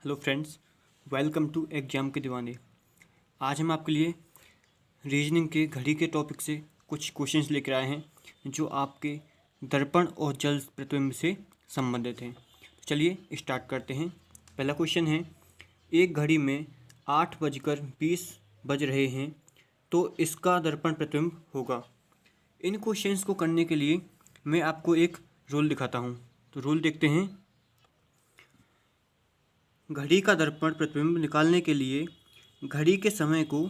Hello friends, welcome to exam के दीवाने। आज हम आपके लिए रीजनिंग के घड़ी के टॉपिक से कुछ क्वेश्चंस लेकर आए हैं जो आपके दर्पण और जल प्रतिबिंब से संबंधित हैं। तो चलिए स्टार्ट करते हैं। पहला क्वेश्चन है, एक घड़ी में 8:20 बज रहे हैं तो इसका दर्पण प्रतिबिंब होगा। इन क्वेश्चंस को करने के लिए मैं आपको एक रूल दिखाता हूँ। तो रूल देखते हैं। घड़ी का दर्पण प्रतिबिंब निकालने के लिए घड़ी के समय को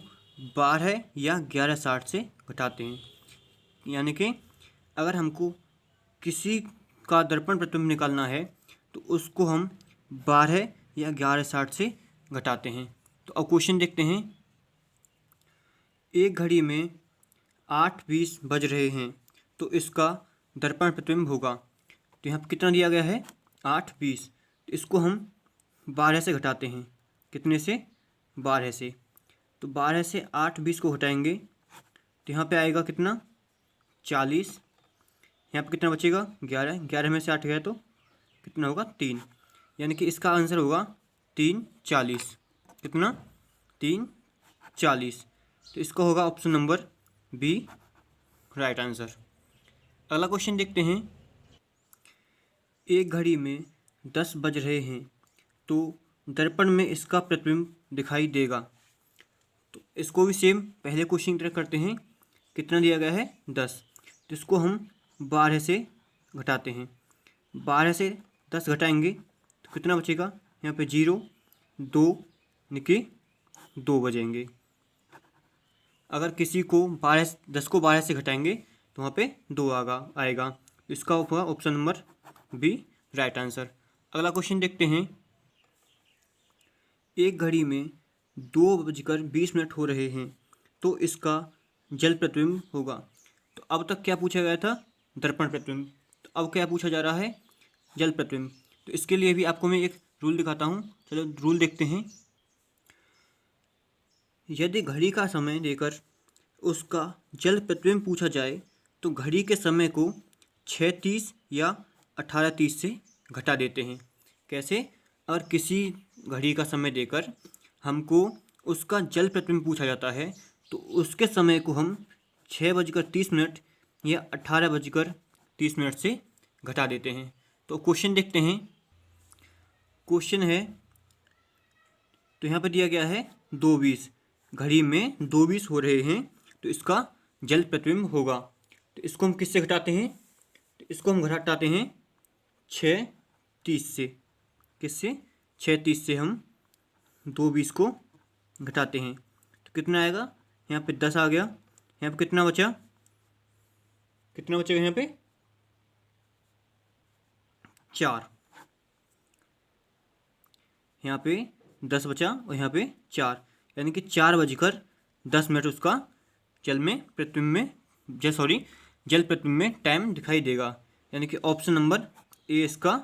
12 या 11:60 से घटाते हैं। यानी कि अगर हमको किसी का दर्पण प्रतिबिंब निकालना है तो उसको हम 12 या 11:60 से घटाते हैं। तो अब क्वेश्चन देखते हैं। एक घड़ी में 8:20 बज रहे हैं तो इसका दर्पण प्रतिबिंब होगा। तो यहाँ पर कितना दिया गया है? 8:20। तो इसको हम 12 से घटाते हैं। कितने से? 12 से। तो 12 से 8:20 को घटाएंगे तो यहाँ पे आएगा कितना? 40। यहाँ पे कितना बचेगा? 11। 11 में से 8 गया तो कितना होगा? 3। यानी कि इसका आंसर होगा 3:40। कितना? 3:40। तो इसका होगा option number B right answer. अगला क्वेश्चन देखते हैं। एक घड़ी में 10 बज रहे हैं तो दर्पण में इसका प्रतिबिंब दिखाई देगा। तो इसको भी सेम पहले क्वेश्चन की तरह करते हैं। कितना दिया गया है? 10। तो इसको हम 12 से घटाते हैं। 12 से 10 घटाएंगे तो कितना बचेगा? यहाँ पे 0, 2 निके 2 बजेंगे। अगर किसी को 10 को 12 से घटाएंगे तो वहाँ पे 2 आएगा। तो इसका होगा option number B right answer. अगला क्वेश्चन देखते हैं। एक घड़ी में 2:20 हो रहे हैं तो इसका जल प्रतिबिंब होगा। तो अब तक क्या पूछा गया था? दर्पण प्रतिबिंब। तो अब क्या पूछा जा रहा है? जल प्रतिबिंब। तो इसके लिए भी आपको मैं एक रूल दिखाता हूँ। चलो रूल देखते हैं। यदि घड़ी का समय देकर उसका जल प्रतिबिंब पूछा जाए तो घड़ी के समय को 6:30 या 18:30 से घटा देते हैं। कैसे? और किसी घड़ी का समय देकर हमको उसका जल प्रतिबिंब पूछा जाता है तो उसके समय को हम 6:30 या 18:30 से घटा देते हैं। तो क्वेश्चन देखते हैं। क्वेश्चन है, तो यहाँ पर दिया गया है 2:20। घड़ी में 2:20 हो रहे हैं तो इसका जल प्रतिबिंब होगा। तो इसको हम किससे घटाते हैं? तो इसको हम घटाते हैं 6:30 से। किससे? 6:30 से हम 2:20 को घटाते हैं तो कितना आएगा? यहाँ पे 10 आ गया। यहाँ पे कितना बचा? कितना बचेगा यहाँ पे? 4। यहाँ पे 10 बचा और यहाँ पे 4, यानी कि 4:10 उसका जल प्रतिबिंब में टाइम दिखाई देगा। यानी कि ऑप्शन नंबर ए इसका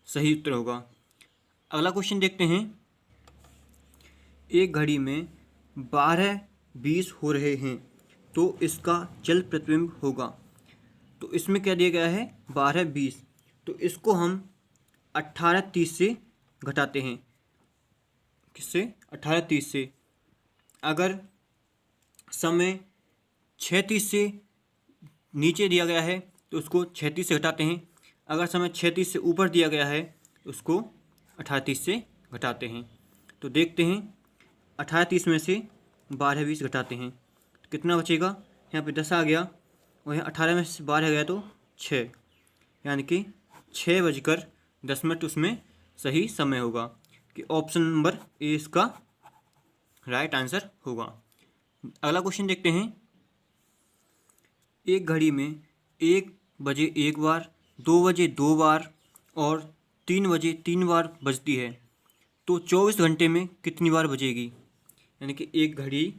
सही उत्तर होगा। अगला क्वेश्चन देखते हैं। एक घड़ी में 12:20 हो रहे हैं तो इसका जल प्रतिबिंब होगा। तो इसमें क्या दिया गया है? 12:20। तो इसको हम 18:30 से घटाते हैं। किससे? 18:30 से। अगर समय 6:30 से नीचे दिया गया है तो उसको 6:30 से घटाते हैं। अगर समय 6:30 से ऊपर दिया गया है तो उसको 18:30 से घटाते हैं। तो देखते हैं 18:30 में से 12:20 घटाते हैं तो कितना बचेगा? यहाँ पे 10 आ गया और यहाँ 18 में से 12 गया तो 6, यानी कि 6:10 उसमें सही समय होगा। कि ऑप्शन नंबर ए इसका राइट आंसर होगा। अगला क्वेश्चन देखते हैं। एक घड़ी में 1 बजे एक बार, 2 बजे 2 बार और 3 बजे 3 बार बजती है तो 24 घंटे में कितनी बार बजेगी? यानी कि एक घड़ी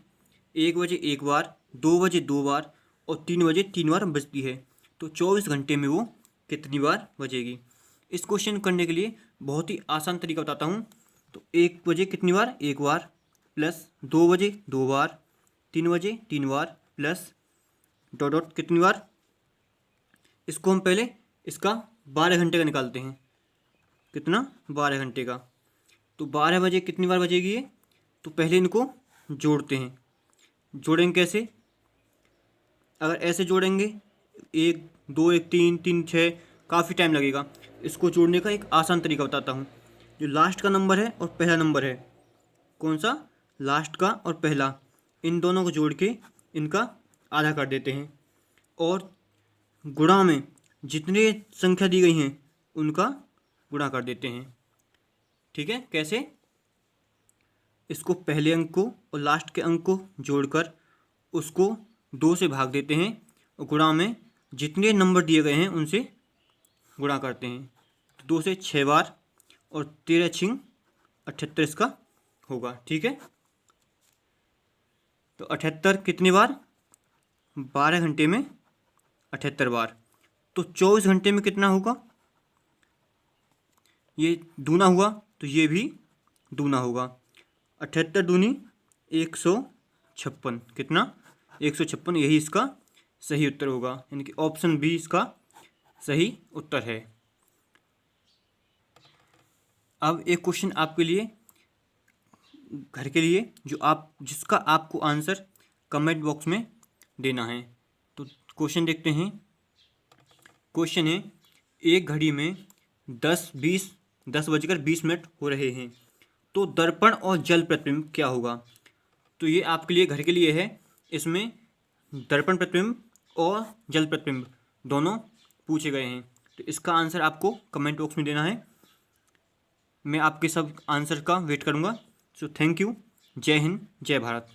1 बजे एक बार, 2 बजे 2 बार और 3 बजे 3 बार बजती है तो 24 घंटे में वो कितनी बार बजेगी? इस क्वेश्चन करने के लिए बहुत ही आसान तरीका बताता हूँ। तो 1 बजे कितनी बार? एक बार, प्लस 2 बजे 2 बार, 3 बजे 3 बार, प्लस डॉट डॉट कितनी बार? इसको हम पहले इसका 12 घंटे का निकालते हैं। कितना? 12 घंटे का। तो 12 बजे कितनी बार बजेगी ये? तो पहले इनको जोड़ते हैं। जोड़ेंगे कैसे? अगर ऐसे जोड़ेंगे 1 2 1 3 3 6, काफ़ी टाइम लगेगा। इसको जोड़ने का एक आसान तरीका बताता हूँ। जो लास्ट का नंबर है और पहला नंबर है, कौन सा? लास्ट का और पहला, इन दोनों को जोड़ के इनका आधा कर देते हैं और गुणा में जितने संख्या दी गई हैं उनका गुणा कर देते हैं। ठीक है? कैसे? इसको पहले अंक को और लास्ट के अंक को जोड़कर उसको 2 से भाग देते हैं और गुणा में जितने नंबर दिए गए हैं उनसे गुणा करते हैं। तो 2 से 6 बार और 13 छिंग 78 इसका होगा। ठीक है? तो 78 कितनी बार? 12 घंटे में 78 बार। तो 24 घंटे में कितना होगा? ये दूना हुआ तो ये भी दूना होगा। 78 दूनी 156। कितना? 156। यही इसका सही उत्तर होगा, यानी कि ऑप्शन बी इसका सही उत्तर है। अब एक क्वेश्चन आपके लिए, घर के लिए, जिसका आपको आंसर कमेंट बॉक्स में देना है। तो क्वेश्चन देखते हैं। क्वेश्चन है, एक घड़ी में 10 बजकर 20 मिनट हो रहे हैं, तो दर्पण और जल प्रतिबिंब क्या होगा? तो ये आपके लिए, घर के लिए है। इसमें दर्पण प्रतिबिंब और जल प्रतिबिंब दोनों पूछे गए हैं। तो इसका आंसर आपको कमेंट बॉक्स में देना है। मैं आपके सब आंसर का वेट करूँगा। So thank you. जय हिंद, जय भारत।